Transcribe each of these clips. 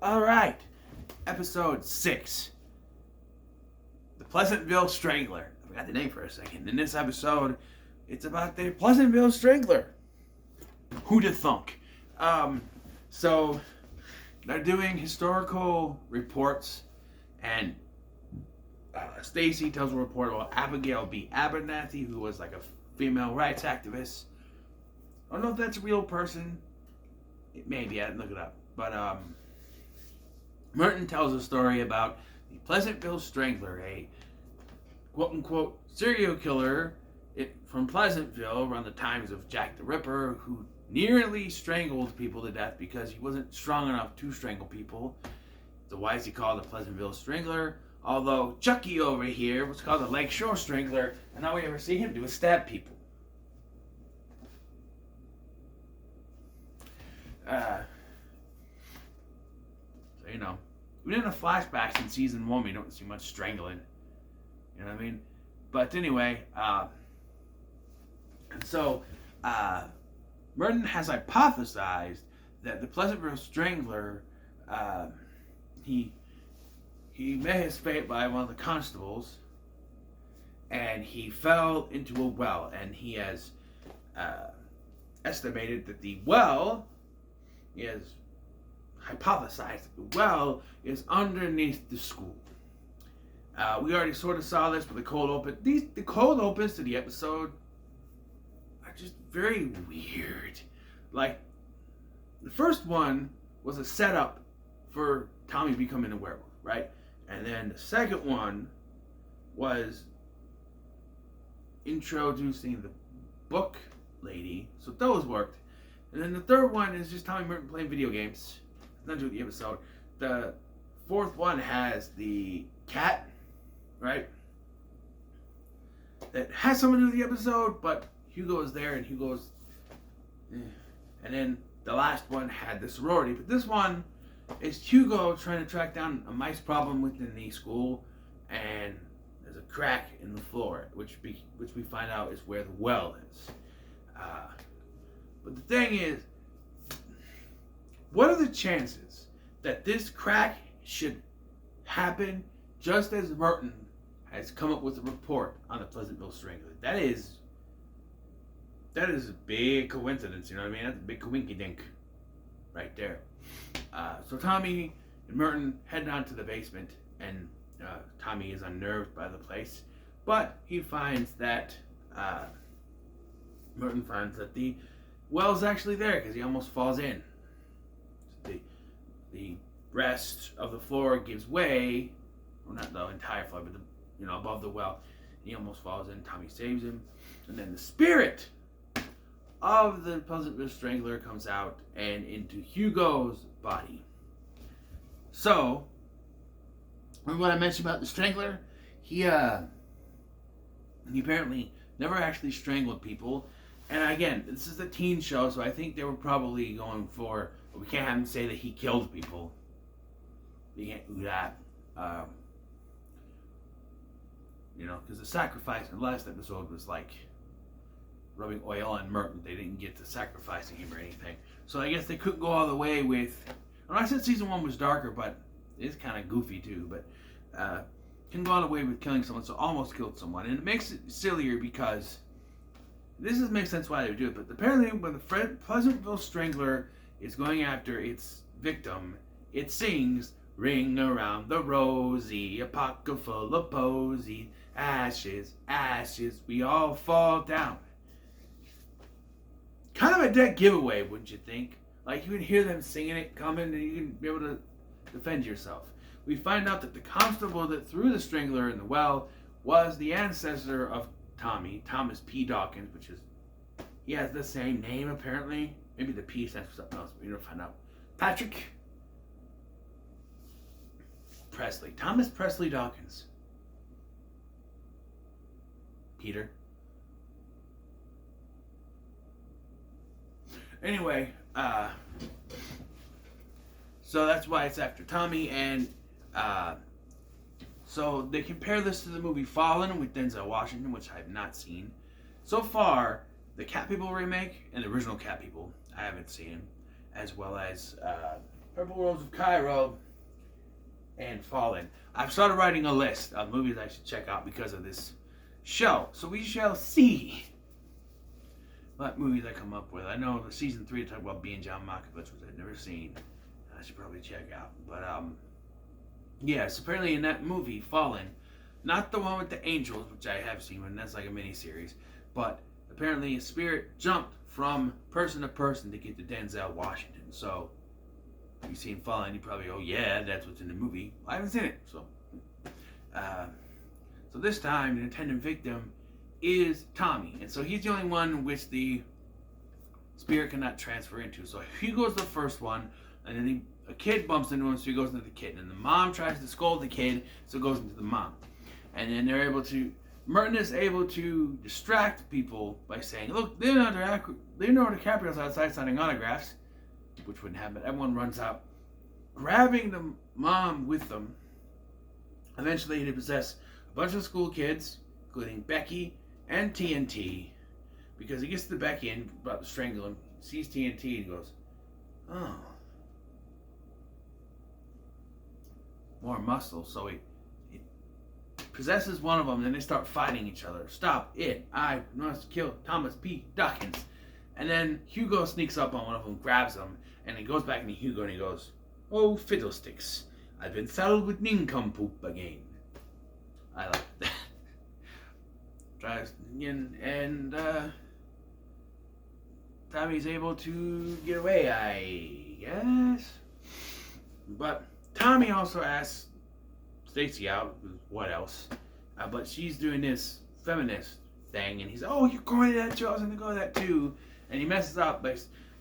All right, episode 6, the Pleasantville Strangler. I forgot the name for a second. In this episode, it's about the Pleasantville Strangler. Who'da thunk? So they're doing historical reports, and Stacy tells a report about Abigail B. Abernathy, who was like a female rights activist. I don't know if that's a real person. It may be. I didn't look it up, but Merton tells a story about the Pleasantville Strangler, a quote-unquote serial killer from Pleasantville around the times of Jack the Ripper, who nearly strangled people to death because he wasn't strong enough to strangle people. So why is he called the Pleasantville Strangler? Although Chucky over here was called the Lakeshore Strangler, and all we ever see him do is stab people. So, you know, even in the flashbacks in season 1, we don't see much strangling. You know what I mean? But anyway, Merton has hypothesized that the Pleasantville Strangler, he met his fate by one of the constables, and he fell into a well, and he has estimated that the well is hypothesized that the well is underneath the school. We already sort of saw this with the cold open. The cold opens to the episode are just very weird. Like, the first one was a setup for Tommy becoming a werewolf, right? And then the second one was introducing the book lady, so those worked. And then the third one is just Tommy Merton playing video games. Nothing to do with the episode. The fourth one has the cat, right? That has something to do with the episode, but Hugo is there and Hugo's... And then the last one had the sorority, but this one is Hugo trying to track down a mice problem within the school, and there's a crack in the floor, which we find out is where the well is. But the thing is, what are the chances that this crack should happen just as Merton has come up with a report on the Pleasantville Strangler? That is a big coincidence, you know what I mean? That's a big coinky-dink right there. So Tommy and Merton head down to the basement, and Tommy is unnerved by the place, but he finds that Merton finds that the well's actually there because he almost falls in. The rest of the floor gives way, well, not the entire floor, but above the well. He almost falls in. Tommy saves him, and then the spirit of the Pleasantville Strangler comes out and into Hugo's body. So, remember what I mentioned about the Strangler? He apparently never actually strangled people. And again, this is a teen show, so I think they were probably going for, well, we can't have him say that he killed people. We can't do that. Because the sacrifice in the last episode was like rubbing oil on Merton. They didn't get to sacrificing him or anything. So I guess they couldn't go all the way with... I said season 1 was darker, but it's kind of goofy too. But can go all the way with killing someone, so almost killed someone. And it makes it sillier because... This doesn't make sense why they would do it, but apparently when the Pleasantville Strangler is going after its victim, it sings, "Ring around the rosy, a pocket full of posy, ashes, ashes, we all fall down." Kind of a dead giveaway, wouldn't you think? Like, you can hear them singing it coming, and you can be able to defend yourself. We find out that the constable that threw the Strangler in the well was the ancestor of Tommy, Thomas P. Dawkins, he has the same name apparently. Maybe the P stands for something else, but we never find out. Patrick Presley. Thomas Presley Dawkins. Peter. Anyway, so that's why it's after Tommy, and so they compare this to the movie Fallen with Denzel Washington, which I have not seen. So far, the Cat People remake and the original Cat People I haven't seen, as well as Purple Rose of Cairo, and Fallen. I've started writing a list of movies I should check out because of this show. So we shall see what movies I come up with. I know the season 3 talk about being John Malkovich, which I've never seen. I should probably check out. But yes, apparently in that movie, Fallen, not the one with the angels, which I have seen, and that's like a mini-series, but apparently a spirit jumped from person to person to get to Denzel Washington. So if you've seen Fallen, you probably go, yeah, that's what's in the movie. I haven't seen it, so so this time the intended victim is Tommy, and so he's the only one which the spirit cannot transfer into. So Hugo's the first one, and then a kid bumps into him, so he goes into the kid, and the mom tries to scold the kid, so it goes into the mom, and then Merton is able to distract people by saying, look, Leonardo DiCaprio's outside signing autographs, which wouldn't happen. Everyone runs out, grabbing the mom with them. Eventually they possess a bunch of school kids, including Becky and TNT, because he gets to Becky and about to strangle him, sees TNT, and he goes, oh, more muscle. So he possesses one of them, and then they start fighting each other. Stop it, I must kill Thomas P. Dawkins. And then Hugo sneaks up on one of them, grabs him, and he goes back into Hugo and he goes, oh, fiddlesticks, I've been saddled with nincompoop again. I like that. Tries again, and Tommy's able to get away, I guess. But Tommy also asks Stacy out, what else? But she's doing this feminist thing, and he's, oh, you're going to that too, I was going to go to that too. And he messes up by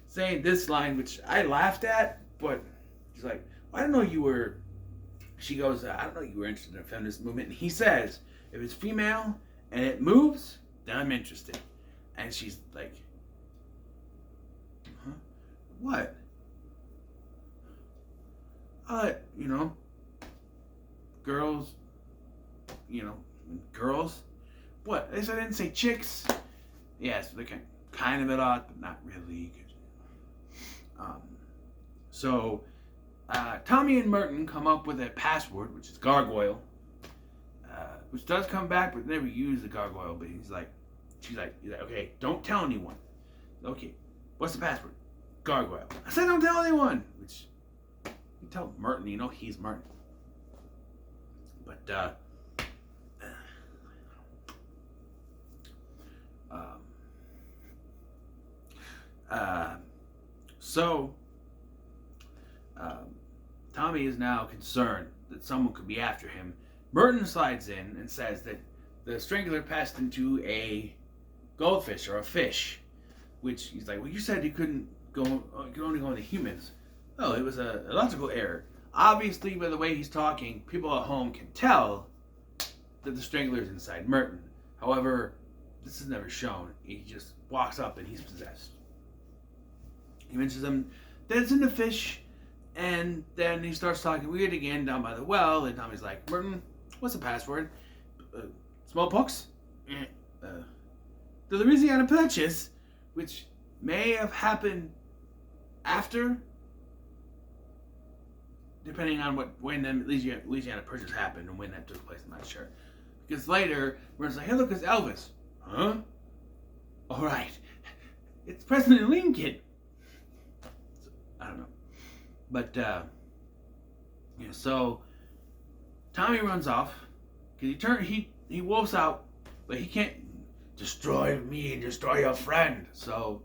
saying this line, which I laughed at, but he's like, well, I didn't know you were, she goes, I don't know you were interested in the feminist movement. And he says, if it's female and it moves, then I'm interested. And she's like, huh? What? Girls, girls. What? At least I didn't say chicks. Yes, they're kind of at odds, but not really. So Tommy and Merton come up with a password, which is gargoyle, which does come back, but never use the gargoyle. But he's like, okay, don't tell anyone. Okay, what's the password? Gargoyle. I said don't tell anyone. Which you tell Merton, he's Merton. But Tommy is now concerned that someone could be after him. Merton slides in and says that the Strangler passed into a goldfish or a fish, which he's like, well, you said you could only go into humans. Oh, it was a logical error. Obviously, by the way he's talking, people at home can tell that the Strangler is inside Merton. However, this is never shown. He just walks up and he's possessed. He mentions him that it's in the fish, and then he starts talking weird again down by the well, and Tommy's like, Merton, what's the password? Smallpox? The Louisiana Purchase, which may have happened after, depending on when the Louisiana Purchase happened and when that took place, I'm not sure. Because later, Merton's like, hey, look, it's Elvis. Huh? All right. It's President Lincoln. So, I don't know. But, so Tommy runs off because he wolfs out, but he can't destroy me and destroy your friend. So,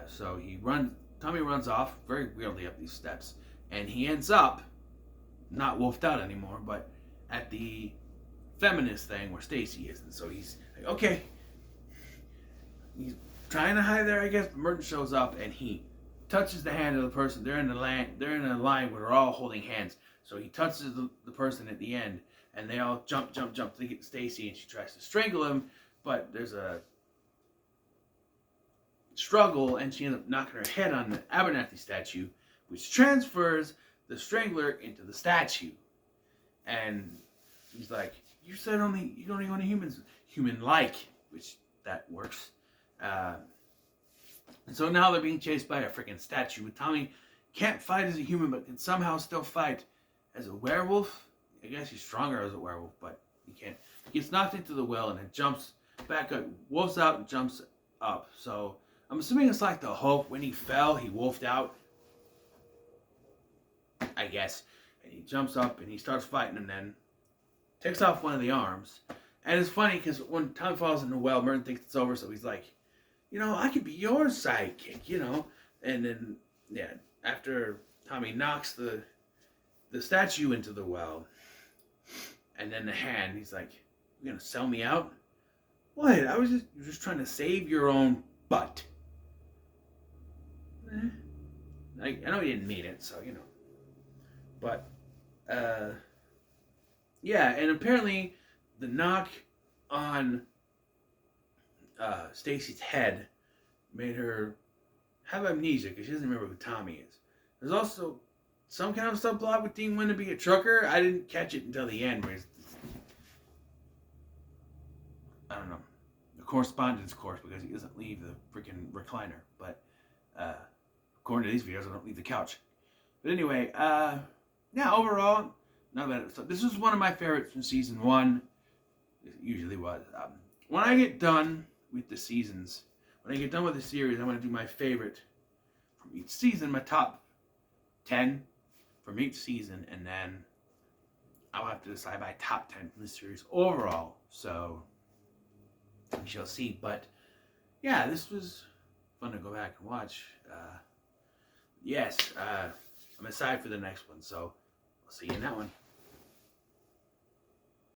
so Tommy runs off very weirdly up these steps, and he ends up not wolfed out anymore, but at the feminist thing where Stacy is. And so he's like, okay, he's trying to hide there, I guess. Merton shows up and he touches the hand of the person. They're in a line where they're all holding hands. So he touches the person at the end, and they all jump to get Stacy, and she tries to strangle him, but there's a struggle, and she ends up knocking her head on the Abernathy statue, which transfers the Strangler into the statue. And he's like, you said you don't want humans, human-like, which that works. And so now they're being chased by a freaking statue with Tommy can't fight as a human, but can somehow still fight as a werewolf. I guess he's stronger as a werewolf, but he can't. He gets knocked into the well and then jumps back up, wolfs out and jumps up. So I'm assuming it's like the Hulk. When he fell, he wolfed out, I guess. And he jumps up and he starts fighting and then takes off one of the arms. And it's funny because when Tommy falls in the well, Merton thinks it's over, so he's like, I could be your sidekick, And then, yeah, after Tommy knocks the statue into the well, and then the hand, he's like, "You're gonna sell me out? What? You're just trying to save your own butt." I know he didn't mean it, so But, yeah, and apparently the knock on Stacy's head made her have amnesia because she doesn't remember who Tommy is. There's also some kind of subplot with Dean wanting to be a trucker. I didn't catch it until the end, where I don't know, the correspondence course, because he doesn't leave the freaking recliner. But according to these videos, I don't leave the couch. But anyway, yeah, overall, not bad. So this was one of my favorites from season 1. It usually was. When I get done with the seasons, when I get done with the series, I'm going to do my favorite from each season, my top 10 from each season, and then I'll have to decide my top 10 from the series overall. So we shall see. But yeah, this was fun to go back and watch. Yes, I'm excited for the next one, so I'll see you in that one.